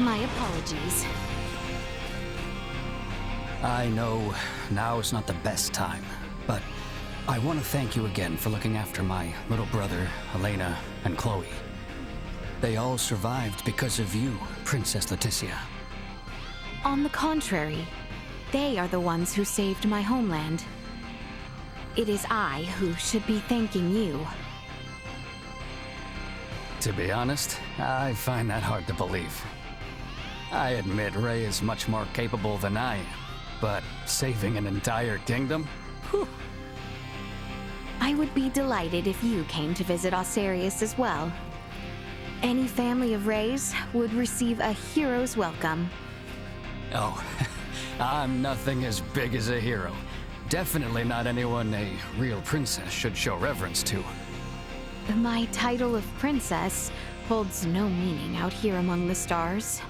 My apologies. I know now is not the best time, but I want to thank you again for looking after my little brother, Elena, and Chloe. They all survived because of you, Princess Laeticia. On the contrary, they are the ones who saved my homeland. It is I who should be thanking you. To be honest, I find that hard to believe. I admit Ray is much more capable than I am, but saving an entire kingdom? Whew. I would be delighted if you came to visit Osarius as well. Any family of Rays would receive a hero's welcome. Oh, I'm nothing as big as a hero. Definitely not anyone a real princess should show reverence to. My title of princess holds no meaning out here among the stars.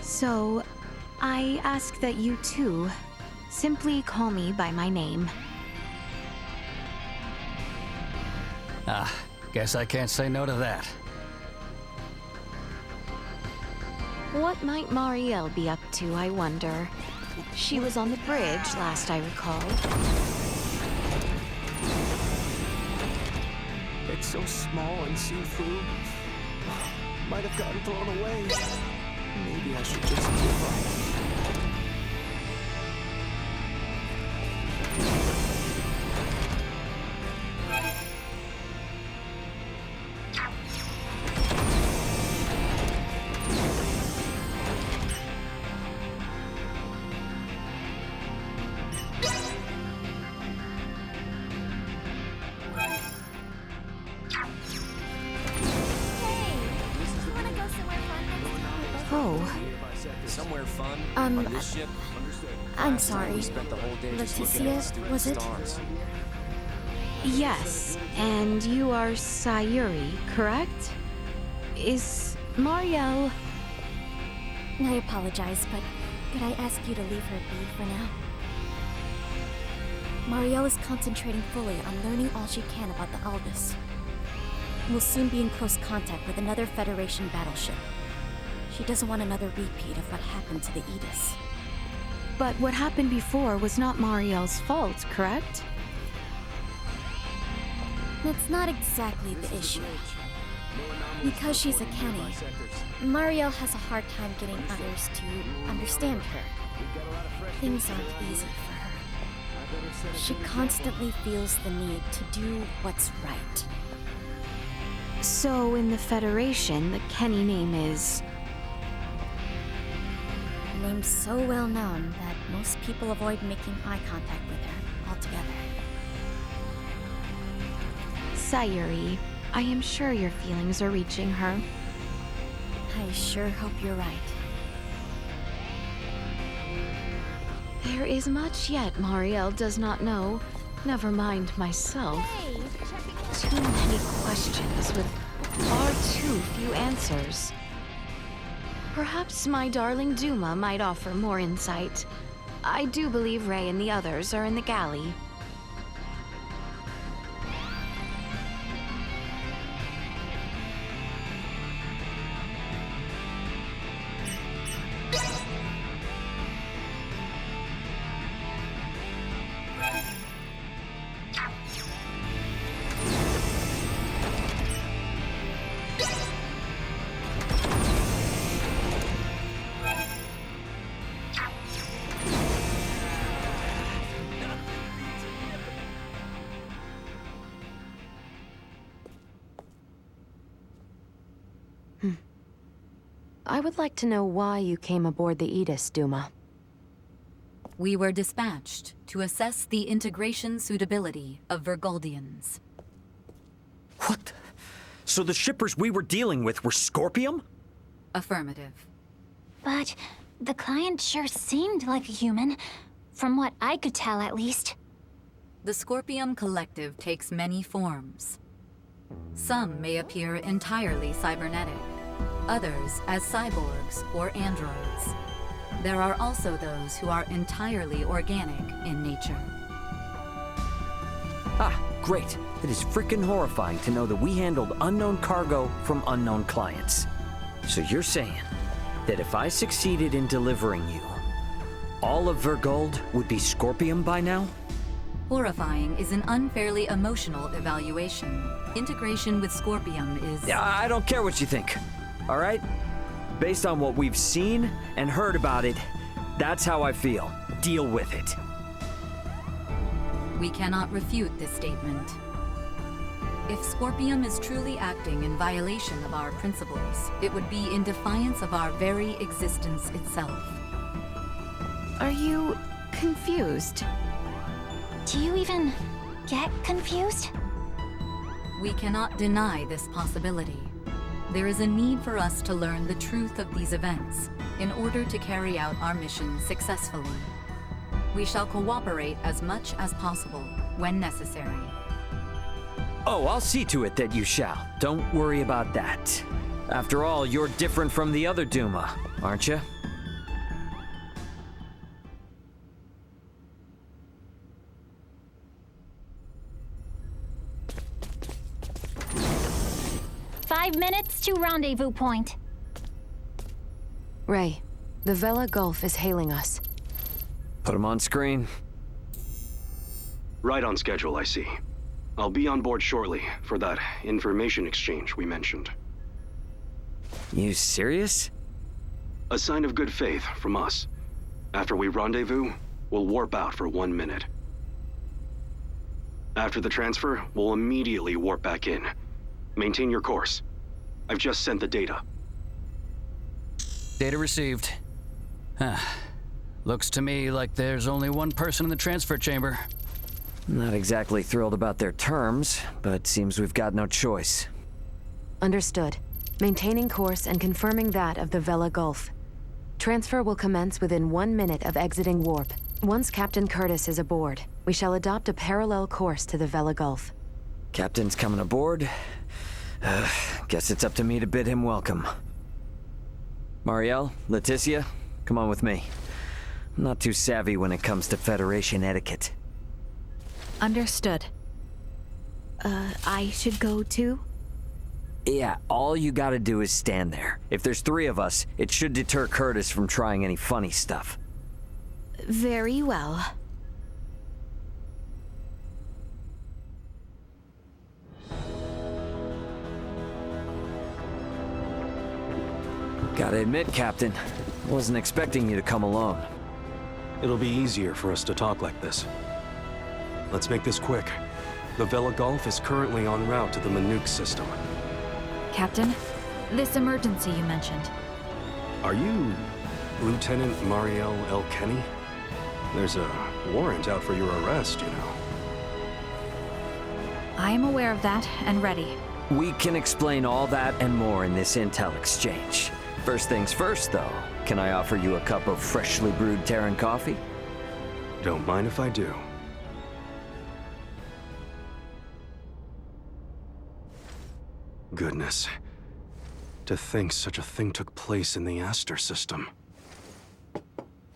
So, I ask that you too simply call me by my name. Guess I can't say no to that. What might Marielle be up to, I wonder? She was on the bridge, last I recall. It's so small and see-through. Might have gotten thrown away. Maybe I should just give up. Somewhere fun on this ship. I'm sorry. Laeticia, was it? Yes, and you are Sayuri, correct? Is Marielle... I apologize, but could I ask you to leave her be for now? Marielle is concentrating fully on learning all she can about the Aldous. We'll soon be in close contact with another Federation battleship. She doesn't want another repeat of what happened to the Aegis. But what happened before was not Marielle's fault, correct? That's not exactly the issue. Because she's a Kenny, Marielle has a hard time getting others to understand her. Things aren't easy for her. She constantly feels the need to do what's right. So in the Federation, the Kenny name is... Her name's so well known that most people avoid making eye contact with her altogether. Sayuri, I am sure your feelings are reaching her. I sure hope you're right. There is much yet Marielle does not know. Never mind myself. Hey, Too many questions with far too few answers. Perhaps my darling Duma might offer more insight. I do believe Ray and the others are in the galley. I would like to know why you came aboard the Aegis, Duma. We were dispatched to assess the integration suitability of Virgoldians. What? So the shippers we were dealing with were Scorpium? Affirmative. But the client sure seemed like a human, from what I could tell at least. The Scorpium Collective takes many forms. Some may appear entirely cybernetic, others as cyborgs or androids. There are also those who are entirely organic in nature. Ah, great. It is freaking horrifying to know that we handled unknown cargo from unknown clients. So you're saying that if I succeeded in delivering you, all of Vergold would be Scorpium by now? Horrifying is an unfairly emotional evaluation. Integration with Scorpium is... Yeah, I don't care what you think, all right? Based on what we've seen and heard about it, that's how I feel. Deal with it. We cannot refute this statement. If Scorpium is truly acting in violation of our principles, it would be in defiance of our very existence itself. Are you confused? Do you even get confused? We cannot deny this possibility. There is a need for us to learn the truth of these events in order to carry out our mission successfully. We shall cooperate as much as possible when necessary. Oh, I'll see to it that you shall. Don't worry about that. After all, you're different from the other Duma, aren't you? "5 minutes to rendezvous point." Ray, the Vela Gulf is hailing us. Put him on screen. Right on schedule, I see. I'll be on board shortly for that information exchange we mentioned. You serious? A sign of good faith from us. After we rendezvous, we'll warp out for 1 minute. After the transfer, we'll immediately warp back in. Maintain your course. I've just sent the data. Data received. Looks to me like there's only one person in the transfer chamber. Not exactly thrilled about their terms, but seems we've got no choice. Understood. Maintaining course and confirming that of the Vela Gulf. Transfer will commence within 1 minute of exiting warp. Once Captain Curtis is aboard, we shall adopt a parallel course to the Vela Gulf. Captain's coming aboard. Guess it's up to me to bid him welcome. Marielle, Laeticia, come on with me. I'm not too savvy when it comes to Federation etiquette. Understood. I should go too? Yeah, all you gotta do is stand there. If there's 3 of us, it should deter Curtis from trying any funny stuff. Very well. Gotta admit, Captain, wasn't expecting you to come alone. It'll be easier for us to talk like this. Let's make this quick. The Vela Gulf is currently en route to the Manuk system. Captain, this emergency you mentioned. Are you Lieutenant Marielle L. Kenny? There's a warrant out for your arrest, you know. I am aware of that and ready. We can explain all that and more in this intel exchange. First things first, though. Can I offer you a cup of freshly brewed Terran coffee? Don't mind if I do. Goodness. To think such a thing took place in the Aster system.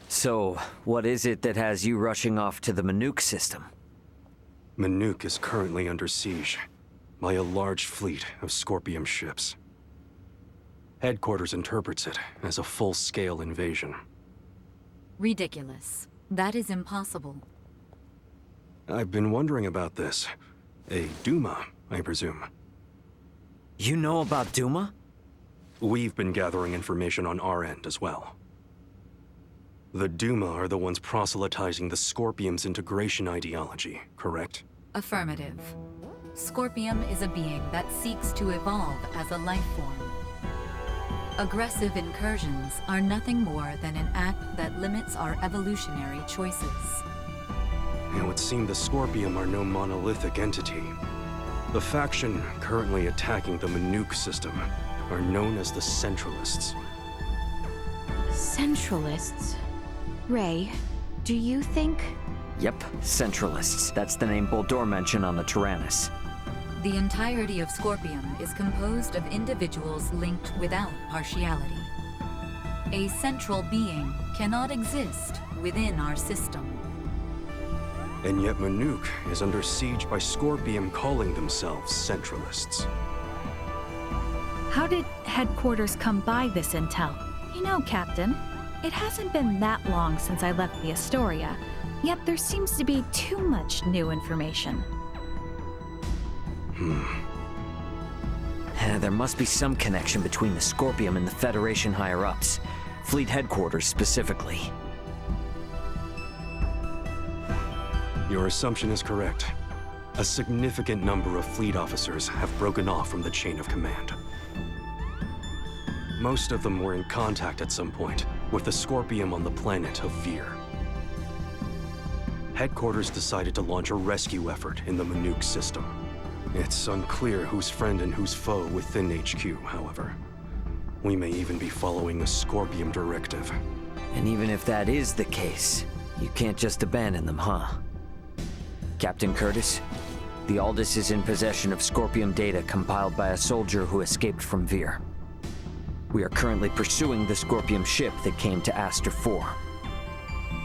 So, what is it that has you rushing off to the Manuk system? Manuk is currently under siege by a large fleet of Scorpium ships. Headquarters interprets it as a full-scale invasion. Ridiculous. That is impossible. I've been wondering about this. A Duma, I presume. You know about Duma? We've been gathering information on our end as well. The Duma are the ones proselytizing the Scorpium's integration ideology, correct? Affirmative. Scorpium is a being that seeks to evolve as a life form. Aggressive incursions are nothing more than an act that limits our evolutionary choices. It would seem the Scorpium are no monolithic entity. The faction currently attacking the Manuk system are known as the Centralists. Centralists? Ray, do you think... Yep, Centralists. That's the name Boldor mentioned on the Tyrannus. The entirety of Scorpium is composed of individuals linked without partiality. A central being cannot exist within our system. And yet Manuk is under siege by Scorpium calling themselves Centralists. How did headquarters come by this intel? You know, Captain, it hasn't been that long since I left the Astoria, yet there seems to be too much new information. There must be some connection between the Scorpium and the Federation higher-ups. Fleet headquarters specifically. Your assumption is correct. A significant number of fleet officers have broken off from the chain of command. Most of them were in contact at some point with the Scorpium on the planet of Vir. Headquarters decided to launch a rescue effort in the Manuk system. It's unclear who's friend and who's foe within HQ, however. We may even be following a Scorpium directive. And even if that is the case, you can't just abandon them, huh? Captain Curtis, the Aldous is in possession of Scorpium data compiled by a soldier who escaped from Vir. We are currently pursuing the Scorpium ship that came to Aster 4.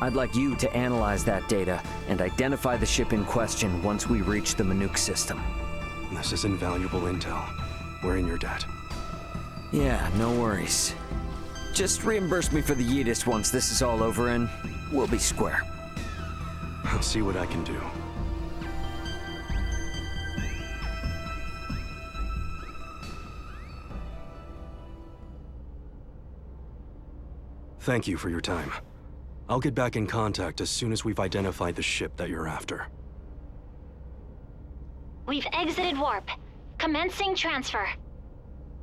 I'd like you to analyze that data and identify the ship in question once we reach the Manuk system. This is invaluable intel. We're in your debt. Yeah, no worries. Just reimburse me for the Yidis once this is all over and we'll be square. I'll see what I can do. Thank you for your time. I'll get back in contact as soon as we've identified the ship that you're after. We've exited warp. Commencing transfer.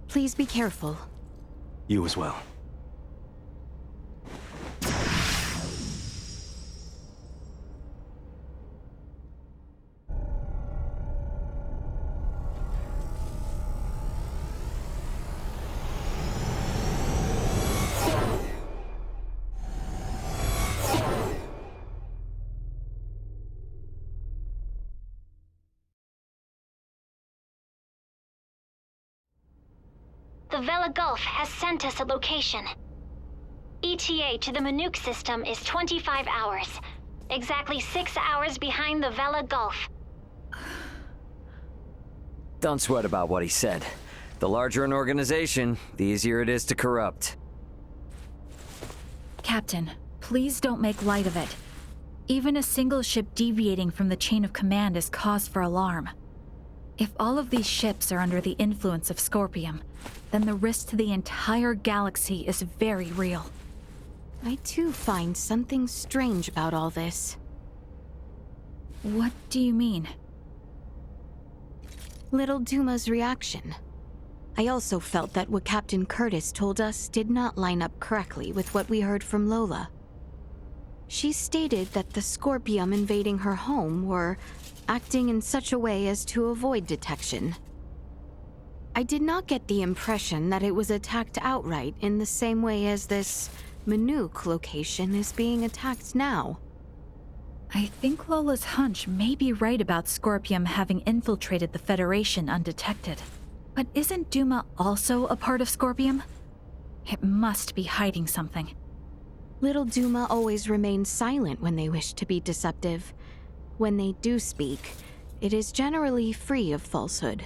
Please be careful. You as well. The Vela Gulf has sent us a location. ETA to the Manuk system is 25 hours. Exactly 6 hours behind the Vela Gulf. Don't sweat about what he said. The larger an organization, the easier it is to corrupt. Captain, please don't make light of it. Even a single ship deviating from the chain of command is cause for alarm. If all of these ships are under the influence of Scorpium, then the risk to the entire galaxy is very real. I too find something strange about all this. What do you mean? Little Duma's reaction. I also felt that what Captain Curtis told us did not line up correctly with what we heard from Lola. She stated that the Scorpium invading her home were acting in such a way as to avoid detection. I did not get the impression that it was attacked outright in the same way as this Manuk location is being attacked now. I think Lola's hunch may be right about Scorpium having infiltrated the Federation undetected. But isn't Duma also a part of Scorpium? It must be hiding something. Little Duma always remains silent when they wish to be deceptive. When they do speak, it is generally free of falsehood.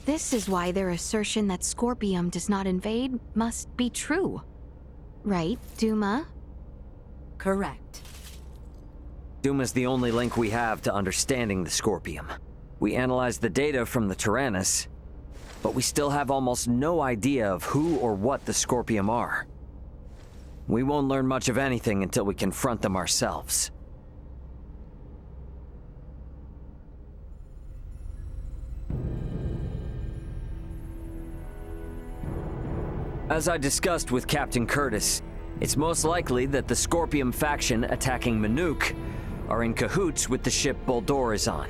This is why their assertion that Scorpium does not invade must be true. Right, Duma? Correct. Duma's the only link we have to understanding the Scorpium. We analyzed the data from the Tyrannus, but we still have almost no idea of who or what the Scorpium are. We won't learn much of anything until we confront them ourselves. As I discussed with Captain Curtis, it's most likely that the Scorpium faction attacking Manuk are in cahoots with the ship Boldor is on.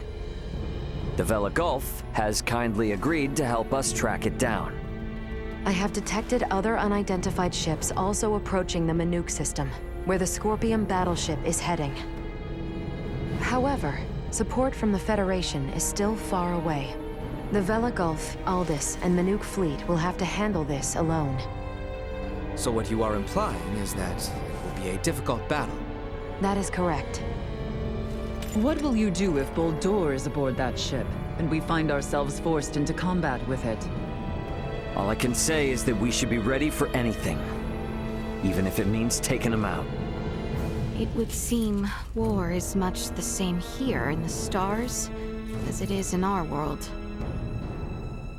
The Vela Gulf has kindly agreed to help us track it down. I have detected other unidentified ships also approaching the Manuk system, where the Scorpium battleship is heading. However, support from the Federation is still far away. The Vela Gulf, Aldous, and Manuk fleet will have to handle this alone. So what you are implying is that it will be a difficult battle. That is correct. What will you do if Boldor is aboard that ship, and we find ourselves forced into combat with it? All I can say is that we should be ready for anything. Even if it means taking them out. It would seem war is much the same here in the stars as it is in our world.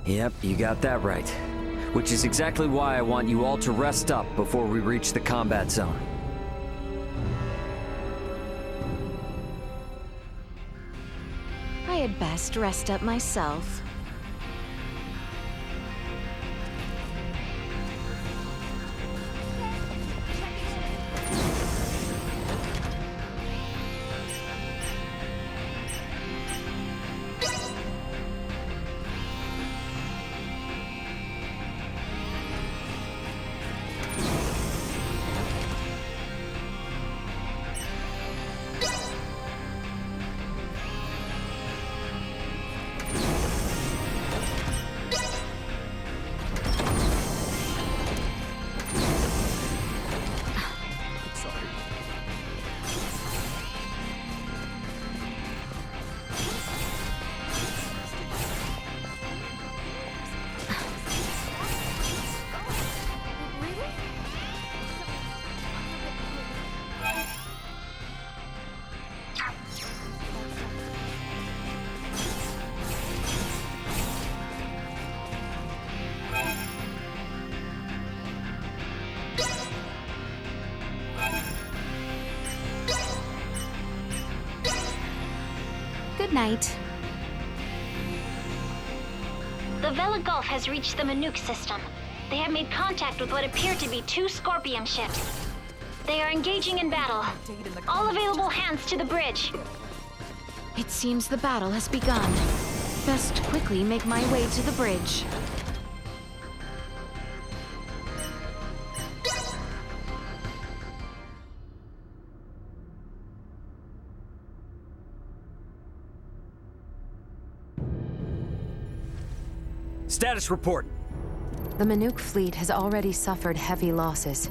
Yep, you got that right. Which is exactly why I want you all to rest up before we reach the combat zone. I had best rest up myself. Good night. The Vela Gulf has reached the Manook system. They have made contact with what appear to be 2 Scorpium ships. They are engaging in battle. All available hands to the bridge. It seems the battle has begun. Best quickly make my way to the bridge. Status report. The Manook fleet has already suffered heavy losses.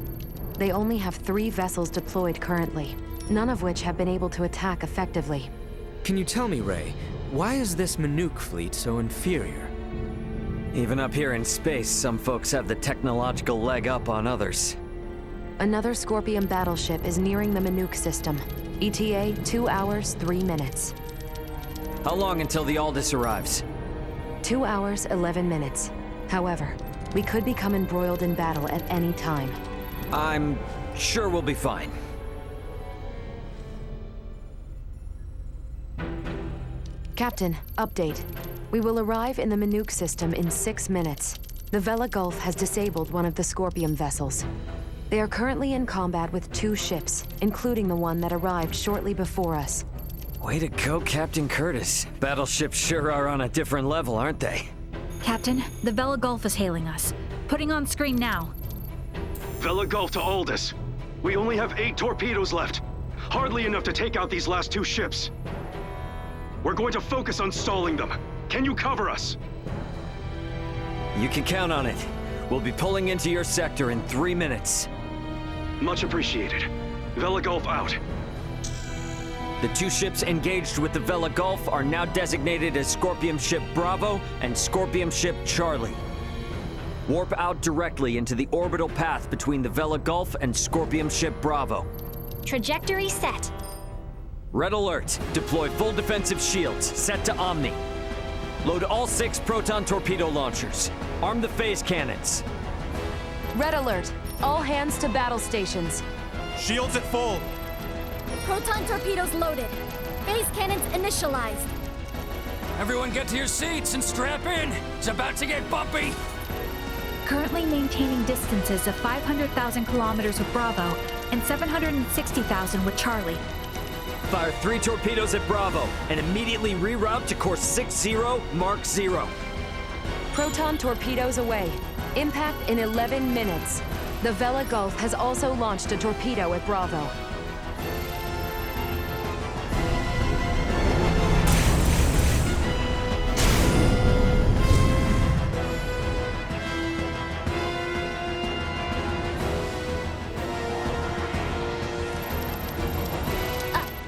They only have 3 vessels deployed currently, none of which have been able to attack effectively. Can you tell me, Ray, why is this Manook fleet so inferior? Even up here in space, some folks have the technological leg up on others. Another Scorpion battleship is nearing the Manook system. ETA 2 hours, 3 minutes. How long until the Aldous arrives? 2 hours, 11 minutes. However, we could become embroiled in battle at any time. I'm sure we'll be fine. Captain, update. We will arrive in the Manook system in 6 minutes. The Vela Gulf has disabled one of the Scorpion vessels. They are currently in combat with 2 ships, including the one that arrived shortly before us. Way to go, Captain Curtis. Battleships sure are on a different level, aren't they? Captain, the Vela Gulf is hailing us. Putting on screen now. Vela Gulf to Aldous. We only have 8 torpedoes left. Hardly enough to take out these last 2 ships. We're going to focus on stalling them. Can you cover us? You can count on it. We'll be pulling into your sector in 3 minutes. Much appreciated. Vela Gulf out. The 2 ships engaged with the Vela Gulf are now designated as Scorpion Ship Bravo and Scorpion Ship Charlie. Warp out directly into the orbital path between the Vela Gulf and Scorpion Ship Bravo. Trajectory set. Red alert. Deploy full defensive shields. Set to Omni. Load all 6 proton torpedo launchers. Arm the phase cannons. Red alert. All hands to battle stations. Shields at full. Proton torpedoes loaded. Phase cannons initialized. Everyone get to your seats and strap in. It's about to get bumpy. Currently maintaining distances of 500,000 kilometers with Bravo and 760,000 with Charlie. Fire 3 torpedoes at Bravo and immediately reroute to course 60 Mark 0. Proton torpedoes away. Impact in 11 minutes. The Vela Gulf has also launched a torpedo at Bravo.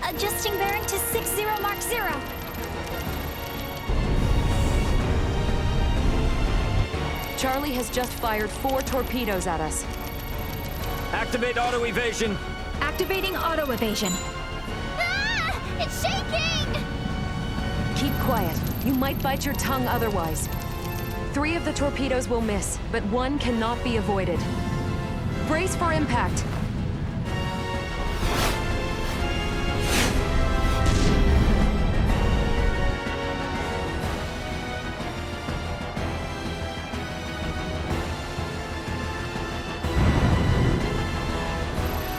Adjusting bearing to 60 0. Charlie has just fired 4 torpedoes at us. Activate auto evasion. Activating auto evasion. Ah! It's shaking! Keep quiet. You might bite your tongue otherwise. 3 of the torpedoes will miss, but 1 cannot be avoided. Brace for impact.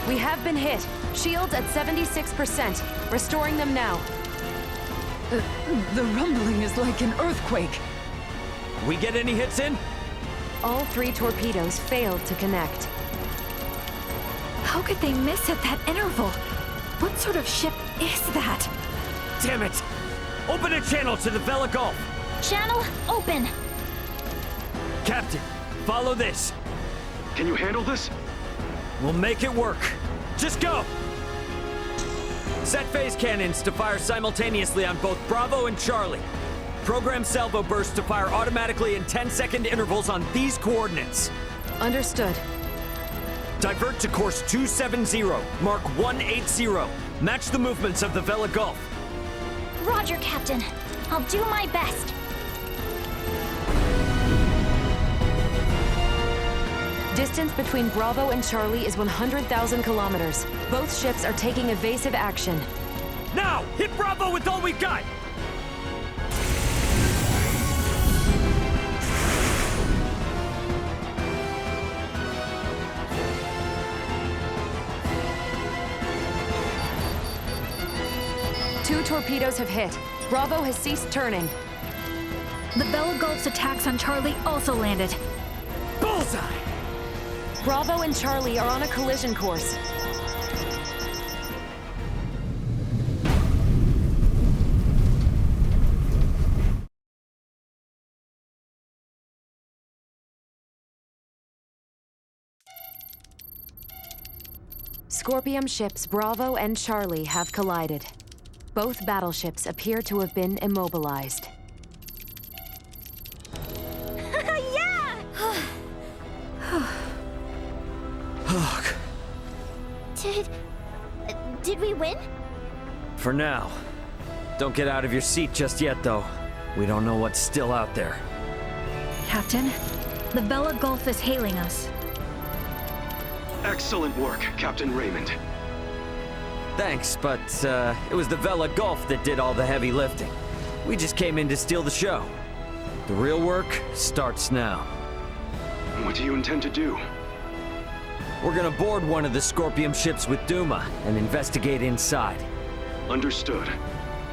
We have been hit. Shields at 76%. Restoring them now. The rumbling is like an earthquake. We get any hits in? All 3 torpedoes failed to connect. How could they miss at that interval? What sort of ship is that? Damn it! Open a channel to the Vela Gulf. Channel open. Captain, follow this. Can you handle this? We'll make it work. Just go! Set phase cannons to fire simultaneously on both Bravo and Charlie. Program salvo bursts to fire automatically in 10-second intervals on these coordinates. Understood. Divert to course 270, mark 180. Match the movements of the Vela Gulf. Roger, Captain. I'll do my best. Distance between Bravo and Charlie is 100,000 kilometers. Both ships are taking evasive action. Now, hit Bravo with all we've got! Two torpedoes have hit. Bravo has ceased turning. The Vela Gulf's attacks on Charlie also landed. Bullseye! Bravo and Charlie are on a collision course. Scorpium ships Bravo and Charlie have collided. Both battleships appear to have been immobilized. Yeah! Ugh. Did we win? For now. Don't get out of your seat just yet, though. We don't know what's still out there. Captain, the Vela Gulf is hailing us. Excellent work, Captain Raymond. Thanks, but it was the Vela Gulf that did all the heavy lifting. We just came in to steal the show. The real work starts now. What do you intend to do? We're gonna board one of the Scorpium ships with Duma and investigate inside. Understood.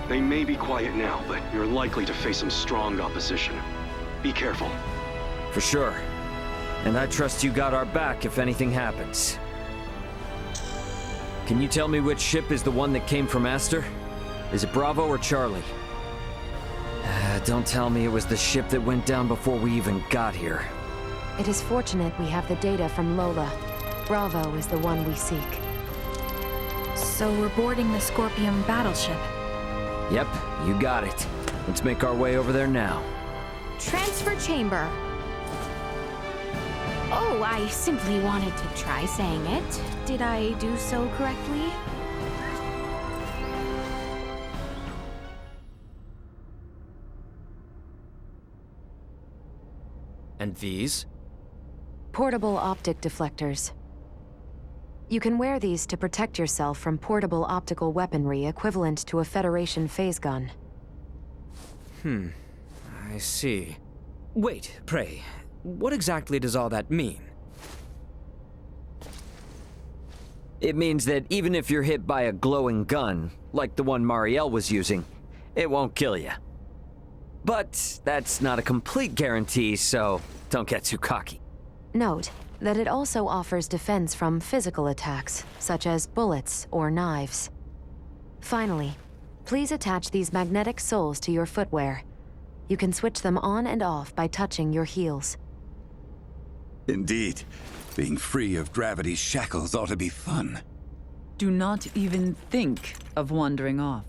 They may be quiet now, but you're likely to face some strong opposition. Be careful. For sure. And I trust you got our back if anything happens. Can you tell me which ship is the one that came from Aster? Is it Bravo or Charlie? Don't tell me it was the ship that went down before we even got here. It is fortunate we have the data from Lola. Bravo is the one we seek. So we're boarding the Scorpium battleship. Yep, you got it. Let's make our way over there now. Transfer chamber. Oh, I simply wanted to try saying it. Did I do so correctly? And these? Portable optic deflectors. You can wear these to protect yourself from portable optical weaponry equivalent to a Federation phase gun. I see. Wait, pray, what exactly does all that mean? It means that even if you're hit by a glowing gun, like the one Marielle was using, it won't kill you. But that's not a complete guarantee, so don't get too cocky. Note that it also offers defense from physical attacks, such as bullets or knives. Finally, please attach these magnetic soles to your footwear. You can switch them on and off by touching your heels. Indeed. Being free of gravity's shackles ought to be fun. Do not even think of wandering off.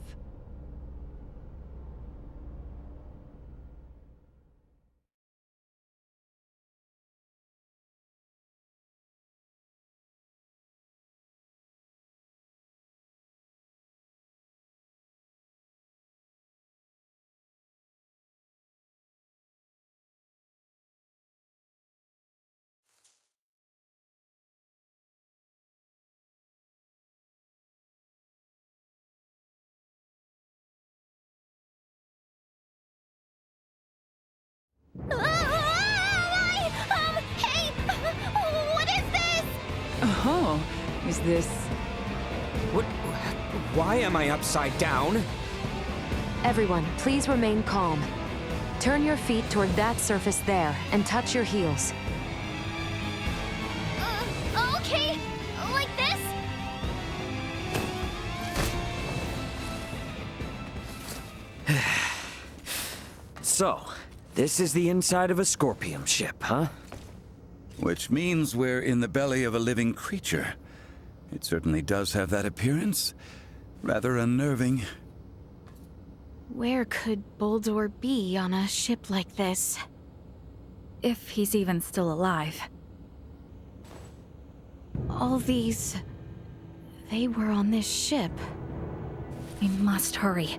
Is this... What? Why am I upside down? Everyone, please remain calm. Turn your feet toward that surface there, and touch your heels. Okay. Like this? So, this is the inside of a Scorpium ship, huh? Which means we're in the belly of a living creature. It certainly does have that appearance. Rather unnerving. Where could Boldor be on a ship like this? If he's even still alive. All these... they were on this ship. We must hurry.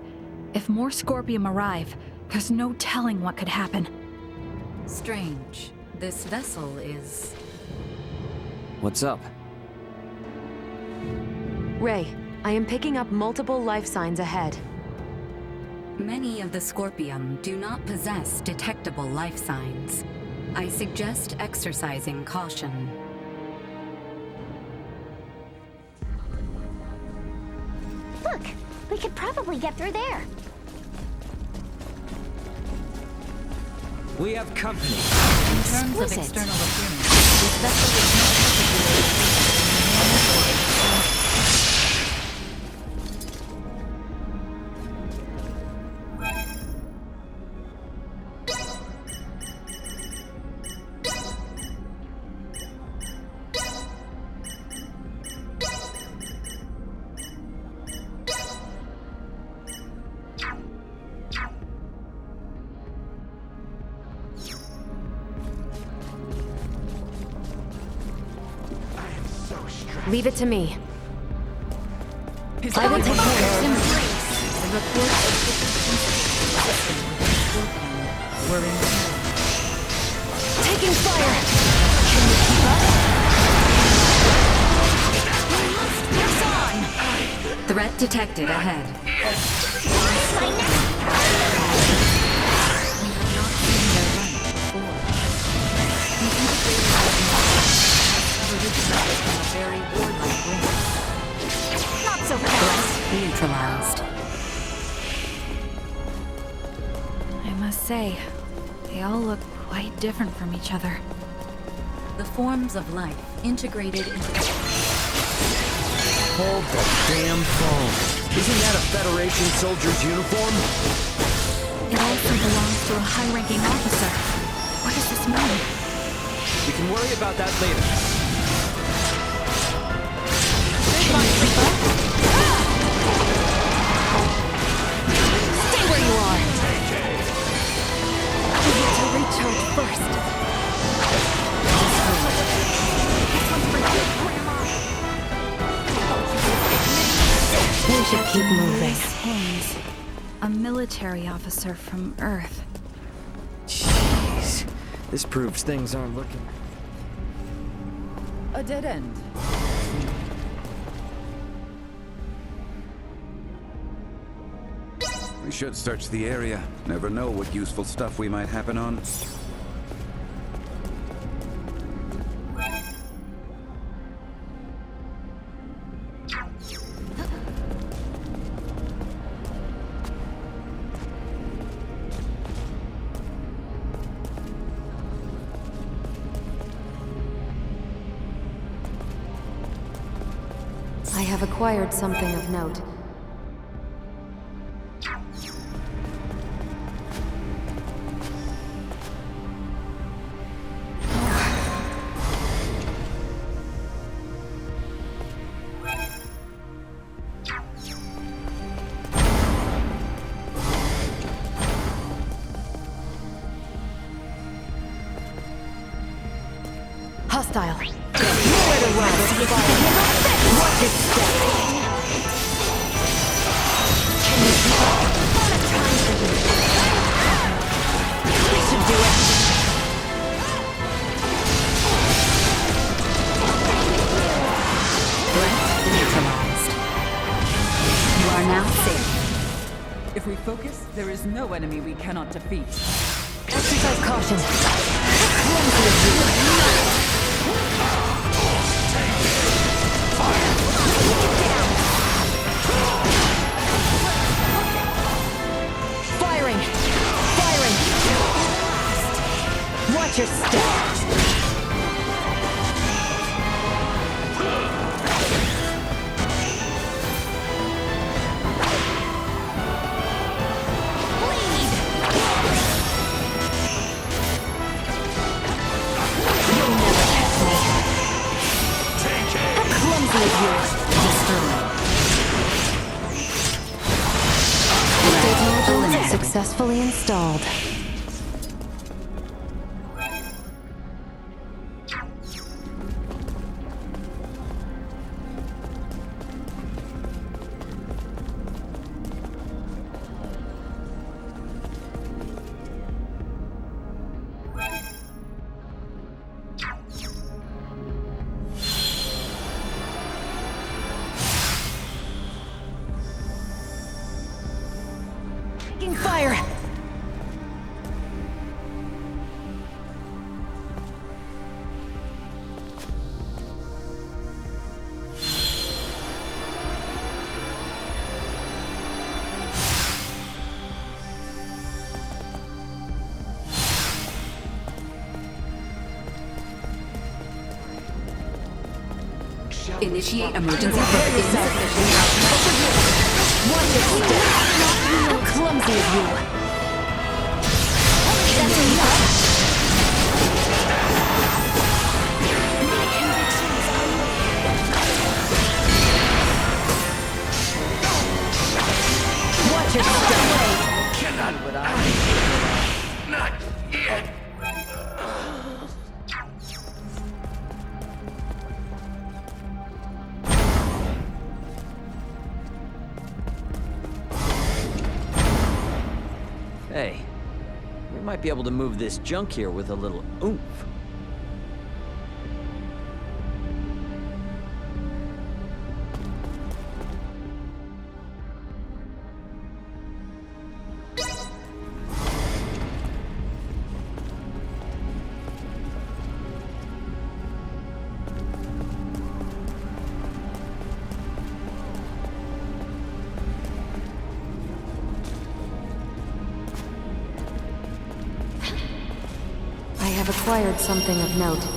If more Scorpium arrive, there's no telling what could happen. Strange. This vessel is... What's up? Ray, I am picking up multiple life signs ahead. Many of the Scorpium do not possess detectable life signs. I suggest exercising caution. Look, we could probably get through there. We have company. In terms of Exquisite. external appearance, this vessel is not Leave it to me. I will take care of the report of the were in Taking fire! Can you keep up? threat detected ahead. We have not seen their run before. The integrated originated from a very warlike race. Not so fast! Threat neutralized. I must say, they all look quite different from each other. The forms of life integrated into the... Hold the damn phone. Isn't that a Federation soldier's uniform? It also belongs to a high-ranking officer. What does this mean? We can worry about that later. Stay where you are! We need to recharge first. We should keep moving. Haynes, a military officer from Earth. Jeez. This proves things aren't looking... A dead end. We should search the area. Never know what useful stuff we might happen on. I have acquired something of note. Hostile. Nowhere to run. Watch it step. Can you keep up? Not a time for you. We should do it. Threat neutralized. You are now safe. If we focus, there is no enemy we cannot defeat. Exercise caution. Clumsy of you. Watch your step! Successfully installed. Taking fire! Initiate emergency. Watch your step! How clumsy of you! That's enough! Watch your step! Cannot what I Not yet. Hey, we might be able to move this junk here with a little oomph. I have acquired something of note.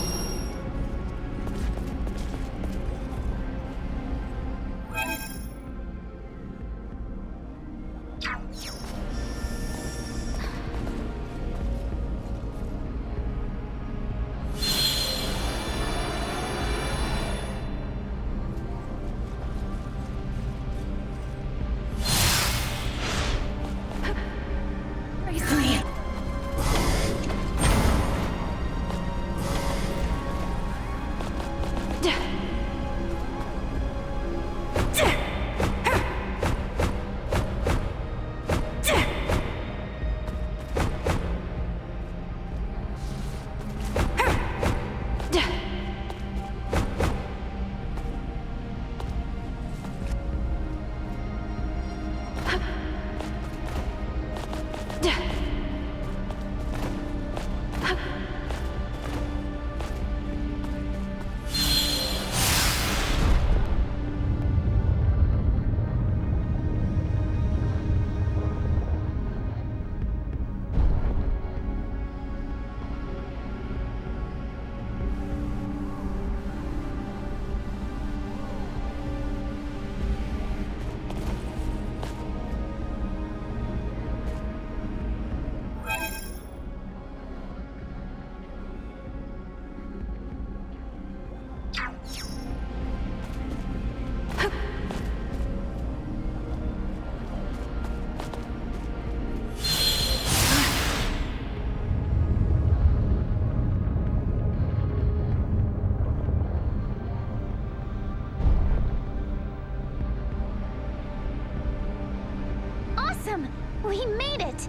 Awesome! We made it!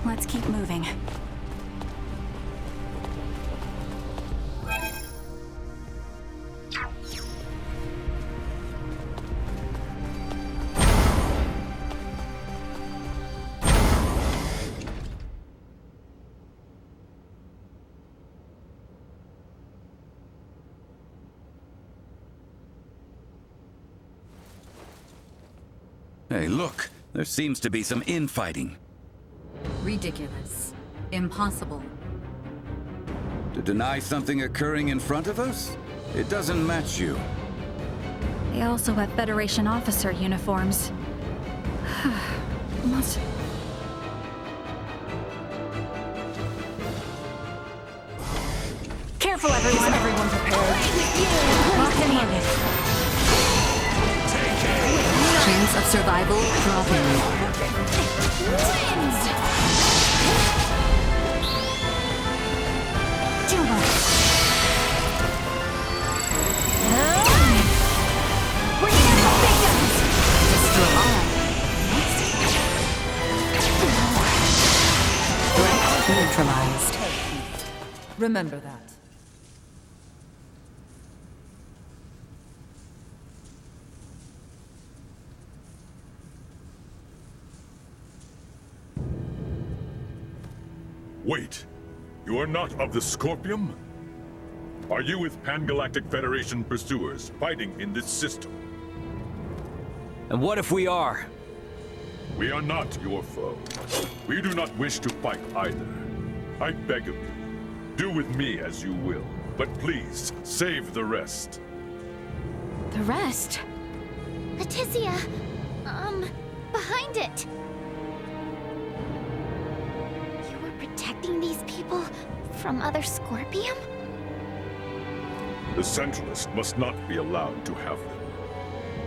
Let's keep moving. Hey, look! There seems to be some infighting. Ridiculous. Impossible. To deny something occurring in front of us? It doesn't match you. They also have Federation officer uniforms. Must... Careful, everyone. Everyone prepared. Locked and loaded. Chance of survival dropping. Twins! Juma! Bring out the big guns! Destroy. Threat neutralized. Remember that. Wait, you are not of the Scorpium? Are you with Pan-Galactic Federation pursuers fighting in this system? And what if we are? We are not your foe. We do not wish to fight either. I beg of you, do with me as you will, but please, save the rest. The rest? Laeticia, behind it. You were protecting these people from other Scorpium? The Centralists must not be allowed to have them.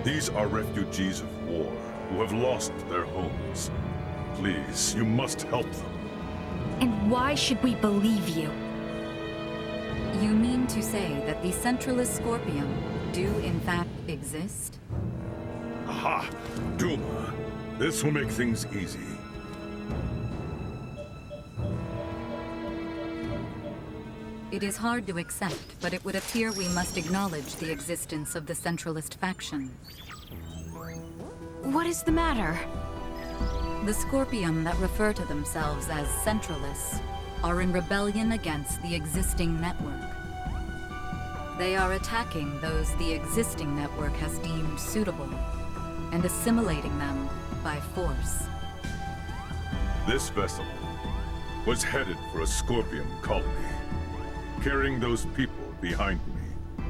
These are refugees of war who have lost their homes. Please, you must help them. And why should we believe you? You mean to say that the Centralist Scorpium do in fact exist? Aha! Duma! This will make things easy. It is hard to accept, but it would appear we must acknowledge the existence of the Centralist faction. What is the matter? The Scorpium that refer to themselves as Centralists are in rebellion against the existing network. They are attacking those the existing network has deemed suitable and assimilating them by force. This vessel was headed for a Scorpium colony, carrying those people behind me.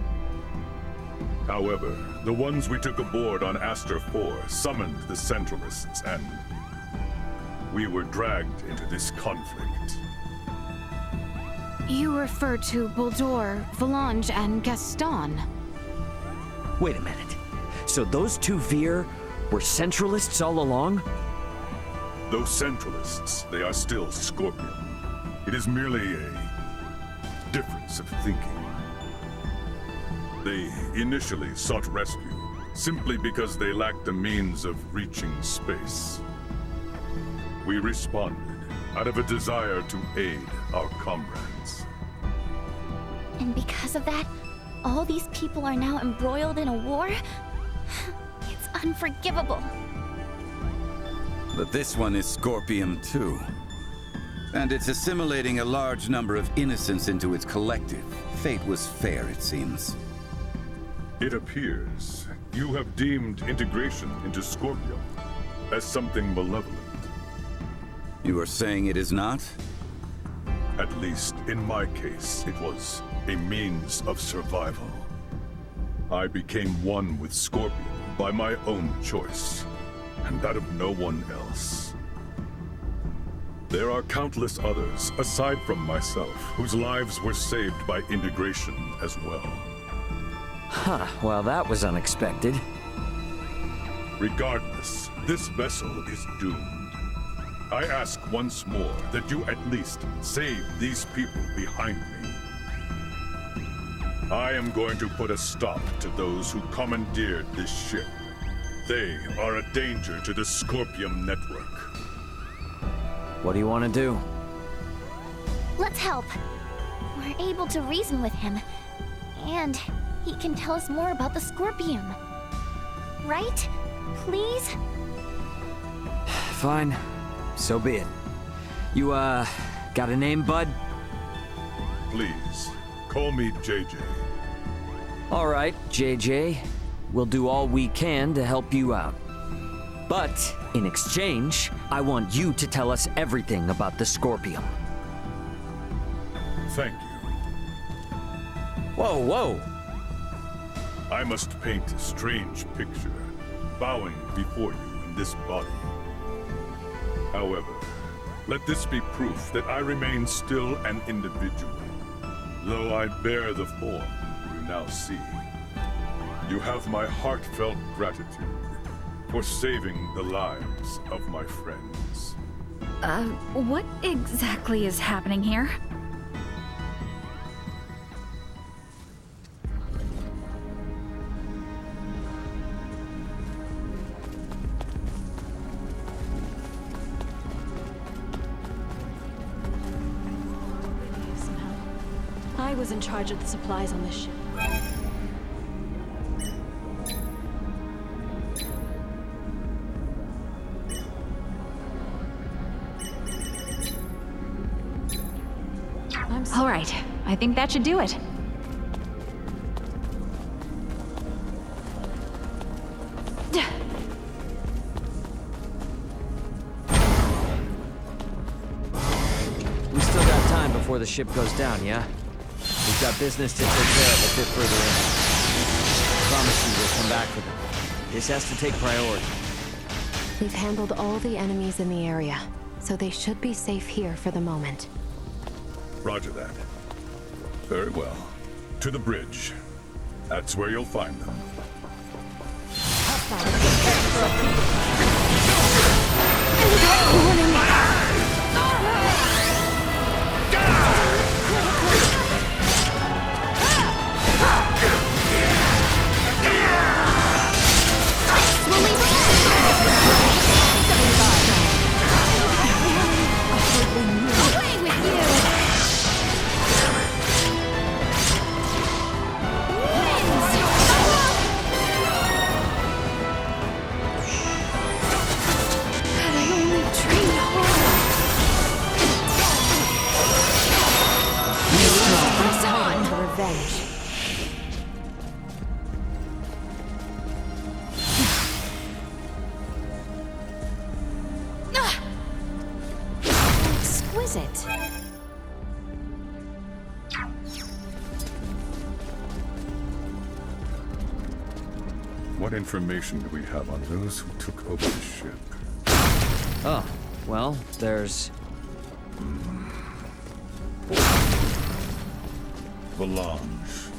However, the ones we took aboard on Aster 4 summoned the Centralists, and we were dragged into this conflict. You refer to Bulldor, Valange, and Gaston. Wait a minute. So those two Veer were Centralists all along? Those Centralists, they are still Scorpion. It is merely a difference of thinking. They initially sought rescue simply because they lacked the means of reaching space. We responded out of a desire to aid our comrades. And because of that, all these people are now embroiled in a war? It's unforgivable. But this one is Scorpium too. And it's assimilating a large number of innocents into its collective. Fate was fair, it seems. It appears you have deemed integration into Scorpium as something malevolent. You are saying it is not? At least in my case, it was a means of survival. I became one with Scorpion by my own choice, and that of no one else. There are countless others, aside from myself, whose lives were saved by integration as well. Huh, well that was unexpected. Regardless, this vessel is doomed. I ask once more that you at least save these people behind me. I am going to put a stop to those who commandeered this ship. They are a danger to the Scorpium network. What do you want to do? Let's help. We're able to reason with him. And he can tell us more about the Scorpium. Right? Please? Fine. So be it. You, got a name, bud? Please, call me JJ. All right, JJ. We'll do all we can to help you out. But, in exchange, I want you to tell us everything about the Scorpium. Thank you. Whoa, whoa! I must paint a strange picture, bowing before you in this body. However, let this be proof that I remain still an individual, though I bear the form you now see. You have my heartfelt gratitude for saving the lives of my friends. What exactly is happening here? I was in charge of the supplies on this ship. All right, I think that should do it. We still got time before the ship goes down, yeah? We've got business to take care of a bit further in. I promise you we'll come back for them. This has to take priority. We've handled all the enemies in the area, so they should be safe here for the moment. Roger that. Very well. To the bridge. That's where you'll find them. Exquisite. What information do we have on those who took over the ship? Oh, well, there's... Valange.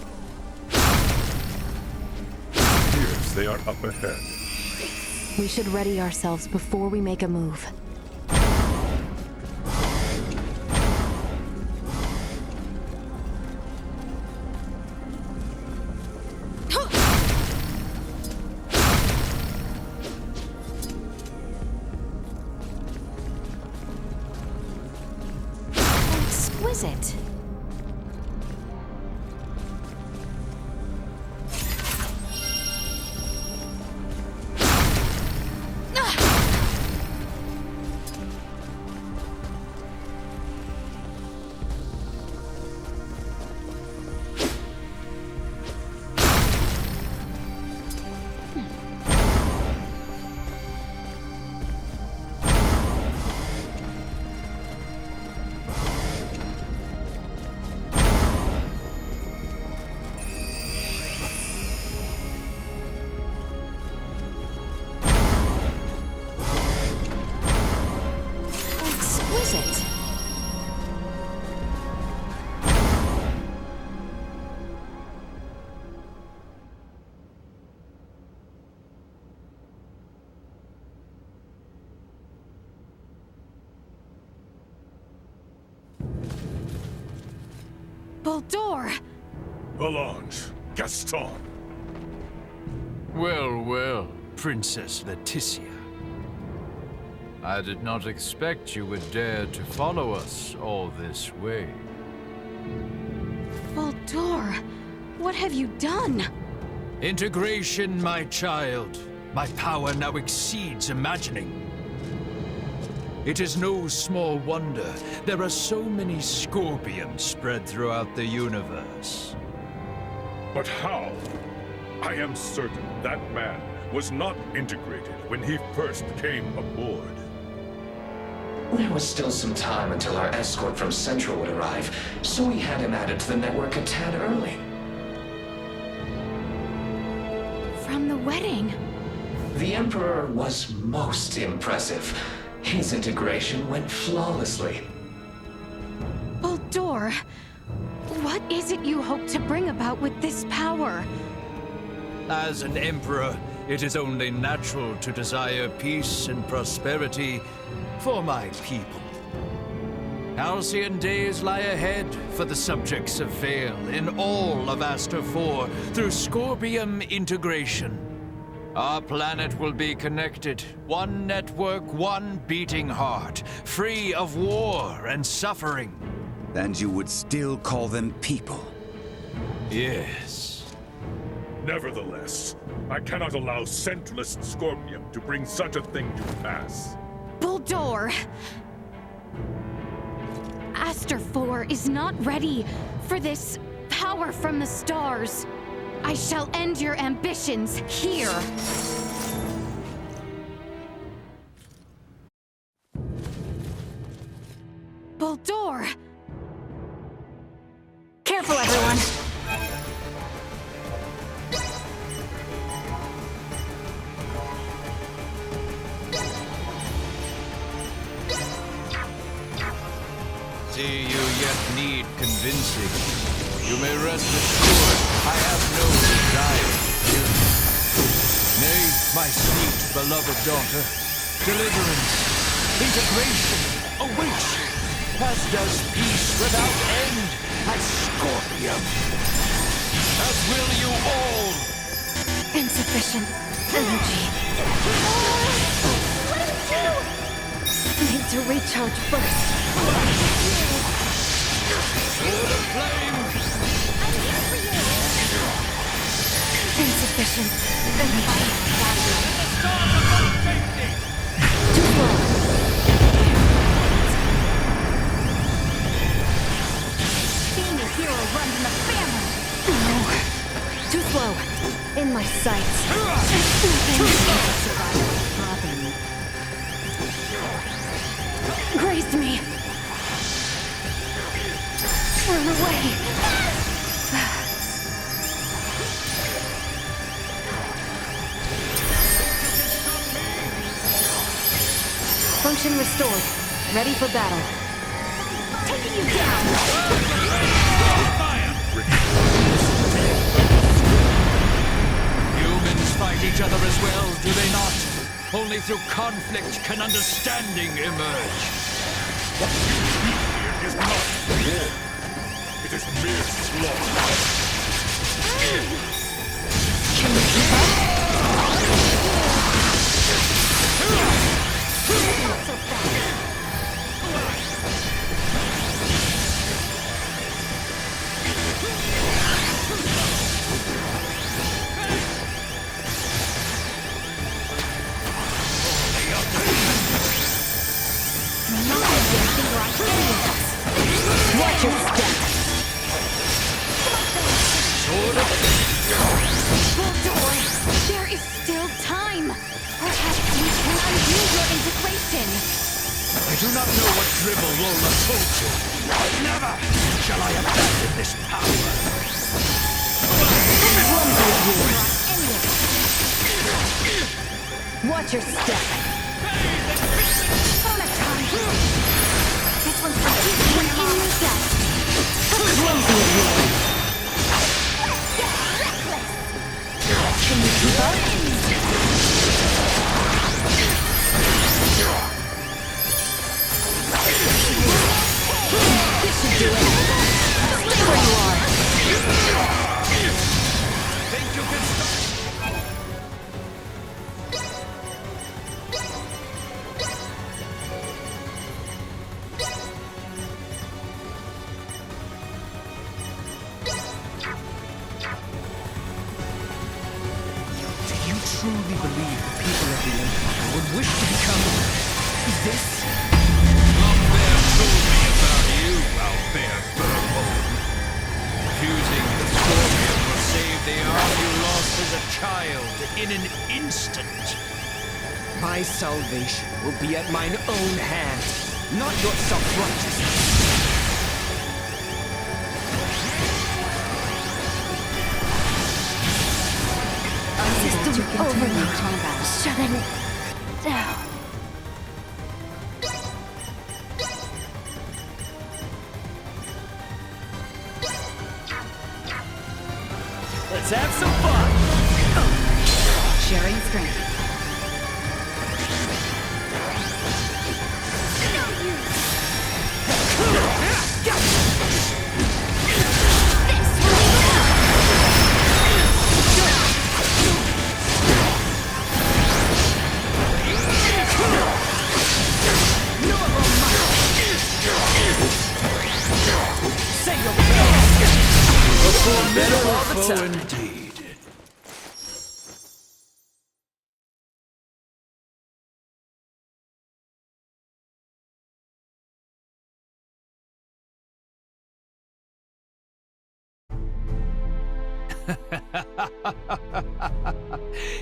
Appears they are up ahead. We should ready ourselves before we make a move. Exquisite. Exquisite. Baldur! Valange, Gaston. Well, well, Princess Laeticia. I did not expect you would dare to follow us all this way. Baldur! What have you done? Integration, my child. My power now exceeds imagining. It is no small wonder there are so many Scorpions spread throughout the universe. But how? I am certain that man was not integrated when he first came aboard. There was still some time until our escort from Central would arrive, so we had him added to the network a tad early. wedding. The Emperor was most impressive. His integration went flawlessly. Baldur, what is it you hope to bring about with this power? As an emperor, it is only natural to desire peace and prosperity for my people. Halcyon days lie ahead for the subjects of Vale in all of Aster 4 through Scorpium integration. Our planet will be connected, one network, one beating heart, free of war and suffering. And you would still call them people? Yes. Nevertheless, I cannot allow centralist Scorpium to bring such a thing to pass. Baldur! Aster 4 is not ready for this power from the stars. I shall end your ambitions here. Baldur! Careful, everyone! See, you yet need convincing. You may rest assured, I have no desire to kill you. Nay, my sweet, beloved daughter, deliverance, integration awaits you, as does peace without end at Scorpium. As will you all. Insufficient energy. What do we do? Need to recharge first. Sword of flame! I'm here for you! Insufficient energy. Too slow. Being a hero runs in the family. No. Too slow. In my sights. Grazed me. Run away. Function restored. Ready for battle. Taking you down. Humans fight each other as well, do they not? Only through conflict can understanding emerge. What you fear is not war. It is mere slaughter. Can you keep up? Not so fast. Watch your step. Baldur, there is still time. Perhaps we can undo your integration. I do not know what dribble Lola told you. Never shall I abandon this power. Watch your step. This one's for you when in your death. Clumsy of you. Can you keep up? This should do it. Stay where you are. Think you can stop? Truly believe the people of the Empire would wish to become this? Albert told me about you, Albert Burholm. Refusing the Scorpion will save the arm you lost as a child in an instant. My salvation will be at mine own hand, not your self-righteousness. System overly shutting down. Let's have some fun! Sharing strength. Foe indeed.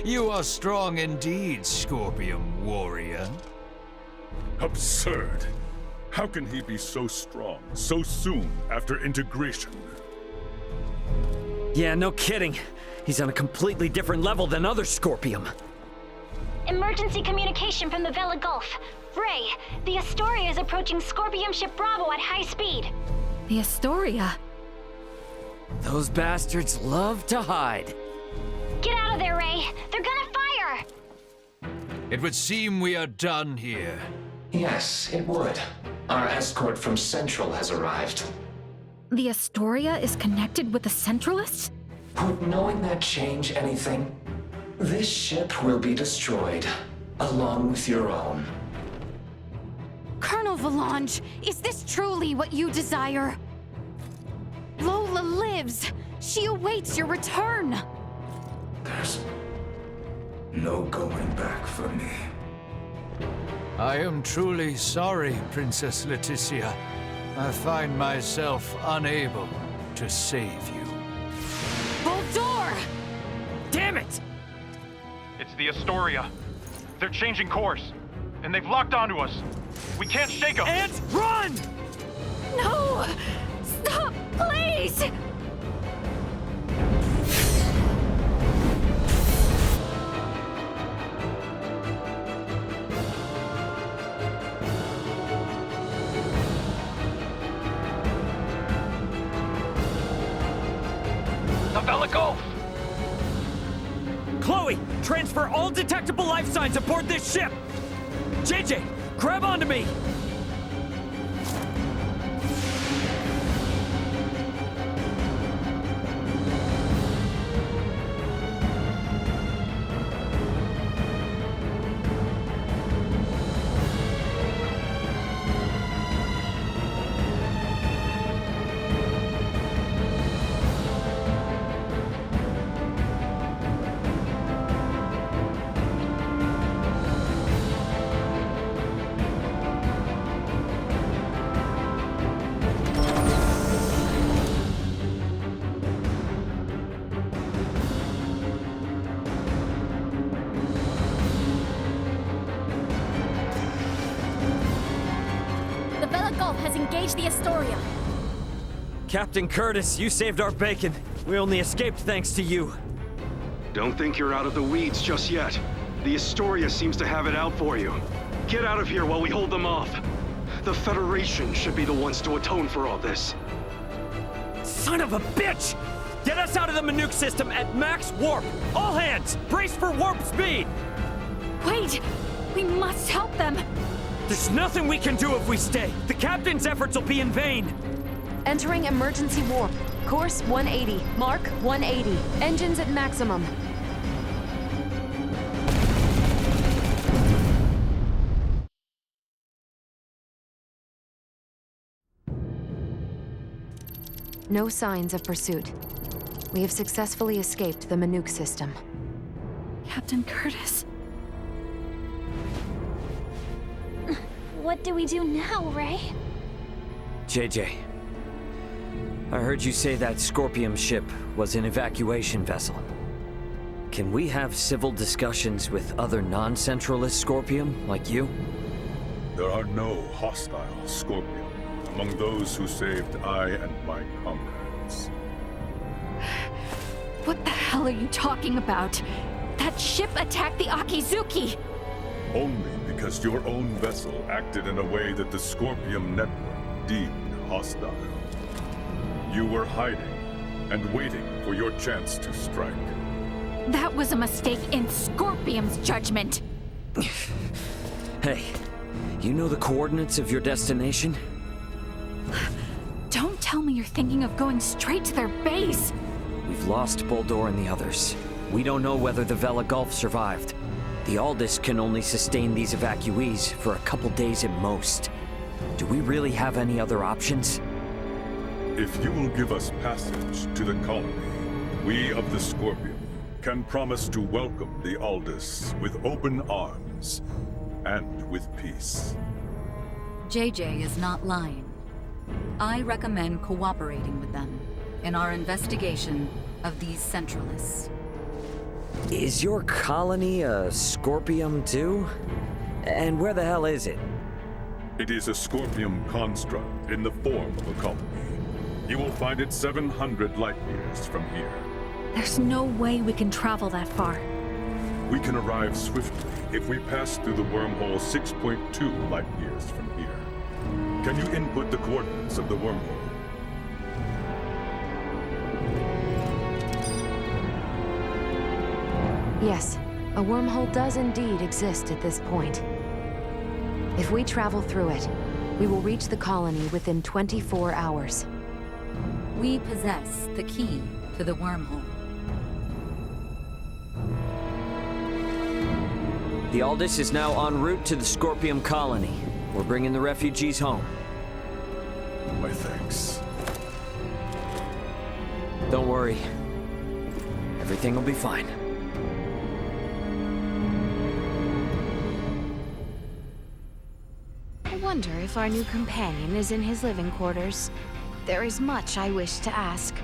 You are strong indeed, Scorpion warrior. Absurd. How can he be so strong so soon after integration? Yeah, no kidding. He's on a completely different level than other Scorpium. Emergency communication from the Vela Gulf. Ray, the Astoria is approaching Scorpium ship Bravo at high speed. The Astoria? Those bastards love to hide. Get out of there, Ray. They're gonna fire! It would seem we are done here. Yes, it would. Our escort from Central has arrived. The Astoria is connected with the Centralists? Would knowing that change anything? This ship will be destroyed, along with your own. Colonel Valange, is this truly what you desire? Lola lives. She awaits your return. There's no going back for me. I am truly sorry, Princess Laeticia. I find myself unable to save you. Boldor! Damn it! It's the Astoria. They're changing course, and they've locked onto us. We can't shake them. And run! No! Stop, please! The Vela Gulf! Chloe, transfer all detectable life signs aboard this ship! JJ, grab onto me! Has engaged the Astoria. Captain Curtis, you saved our bacon. We only escaped thanks to you. Don't think you're out of the weeds just yet. The Astoria seems to have it out for you. Get out of here while we hold them off. The Federation should be the ones to atone for all this. Son of a bitch! Get us out of the Manuke system at max warp! All hands, brace for warp speed! Wait! We must help them! There's nothing we can do if we stay. The captain's efforts will be in vain. Entering emergency warp. Course 180. Mark 180. Engines at maximum. No signs of pursuit. We have successfully escaped the Manuke system. Captain Curtis. What do we do now, Ray? JJ, I heard you say that Scorpium ship was an evacuation vessel. Can we have civil discussions with other non-Centralist Scorpium, like you? There are no hostile Scorpion among those who saved I and my comrades. What the hell are you talking about? That That ship attacked the Akizuki! Only because your own vessel acted in a way that the Scorpium network deemed hostile. You were hiding and waiting for your chance to strike. That was a mistake in Scorpium's judgment! Hey, you know the coordinates of your destination? Don't tell me you're thinking of going straight to their base! We've lost Boldor and the others. We don't know whether the Vela Gulf survived. The Aldous can only sustain these evacuees for a couple days at most. Do we really have any other options? If you will give us passage to the colony, we of the Scorpion can promise to welcome the Aldous with open arms and with peace. JJ is not lying. I recommend cooperating with them in our investigation of these Centralists. Is your colony a Scorpium too? And where the hell is it? It is a Scorpium construct in the form of a colony. You will find it 700 light years from here. There's no way we can travel that far. We can arrive swiftly if we pass through the wormhole 6.2 light years from here. Can you input the coordinates of the wormhole? Yes, a wormhole does indeed exist at this point. If we travel through it, we will reach the colony within 24 hours. We possess the key to the wormhole. The Aldous is now en route to the Scorpium colony. We're bringing the refugees home. My thanks. Don't worry. Everything will be fine. I wonder if our new companion is in his living quarters. There is much I wish to ask.